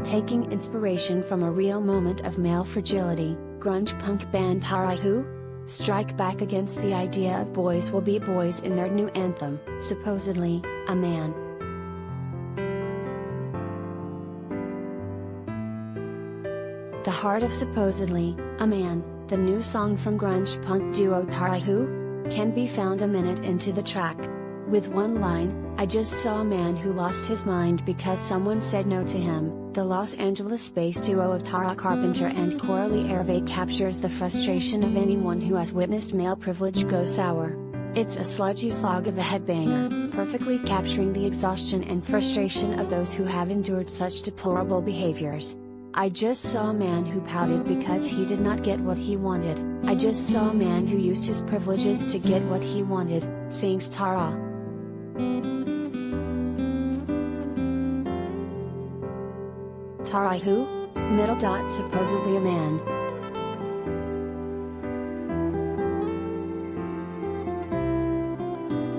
Taking inspiration from a real moment of male fragility, grunge punk band Tarah Who strike back against the idea of boys will be boys in their new anthem, supposedly, a man. The Heart of Supposedly, a Man, the new song from grunge punk duo Tarah Who, can be found a minute into the track. With one line, "I just saw a man who lost his mind because someone said no to him." The Los Angeles-based duo of Tarah Carpenter and Coralie Hervé captures the frustration of anyone who has witnessed male privilege go sour. It's a sludgy slog of a headbanger, perfectly capturing the exhaustion and frustration of those who have endured such deplorable behaviors. "I just saw a man who pouted because he did not get what he wanted. I just saw a man who used his privileges to get what he wanted," sings Tarah. Tarah Who? Supposedly a man.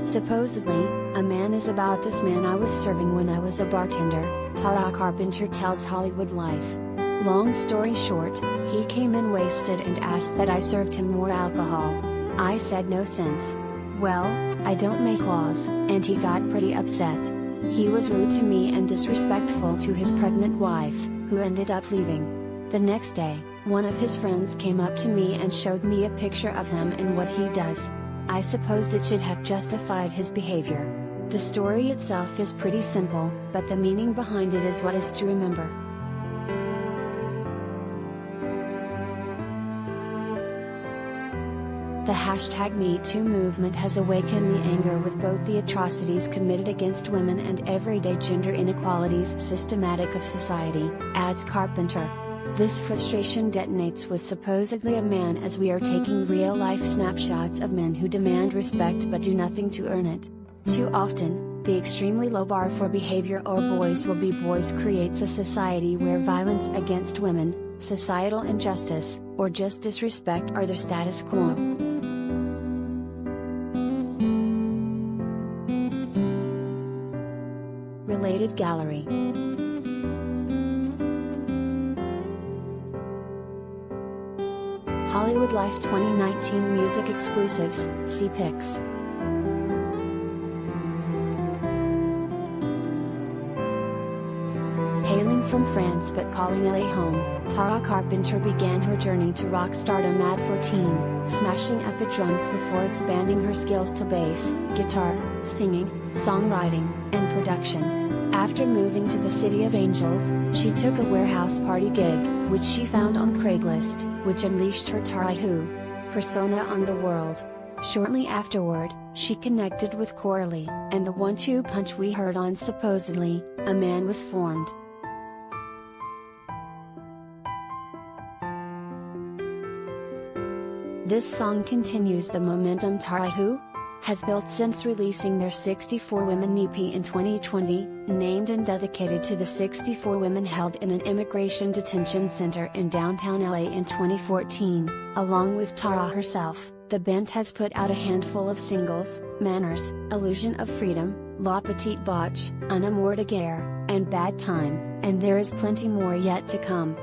Supposedly, a man is about this man I was serving when I was a bartender, Tarah Carpenter tells Hollywood Life. Long story short, he came in wasted and asked that I served him more alcohol. I said no sense. Well, I don't make laws, and he got pretty upset. He was rude to me and disrespectful to his pregnant wife, who ended up leaving. The next day, one of his friends came up to me and showed me a picture of him and what he does. I supposed it should have justified his behavior. The story itself is pretty simple, but the meaning behind it is what is to remember. The #MeToo movement has awakened the anger with both the atrocities committed against women and everyday gender inequalities systematic of society, adds Carpenter. This frustration detonates with supposedly a man as we are taking real-life snapshots of men who demand respect but do nothing to earn it. Too often, the extremely low bar for behavior or boys will be boys creates a society where violence against women, societal injustice, or just disrespect are the status quo. Related gallery. Hollywood Life 2019 Music Exclusives, see pics. Hailing from France but calling LA home, Tarah Carpenter began her journey to rock stardom at 14, smashing at the drums before expanding her skills to bass, guitar, singing, songwriting, and production. After moving to the City of Angels, she took a warehouse party gig, which she found on Craigslist, which unleashed her Tarah Who persona on the world. Shortly afterward, she connected with Coralie, and the 1-2 punch we heard on Supposedly, a Man was formed. This song continues the momentum Tarah Who has built since releasing their 64 Women EP in 2020, named and dedicated to the 64 women held in an immigration detention center in downtown LA in 2014. Along with Tarah herself, the band has put out a handful of singles: Manners, Illusion of Freedom, La Petite Botch, Un Amour de Guerre, and Bad Time, and there is plenty more yet to come.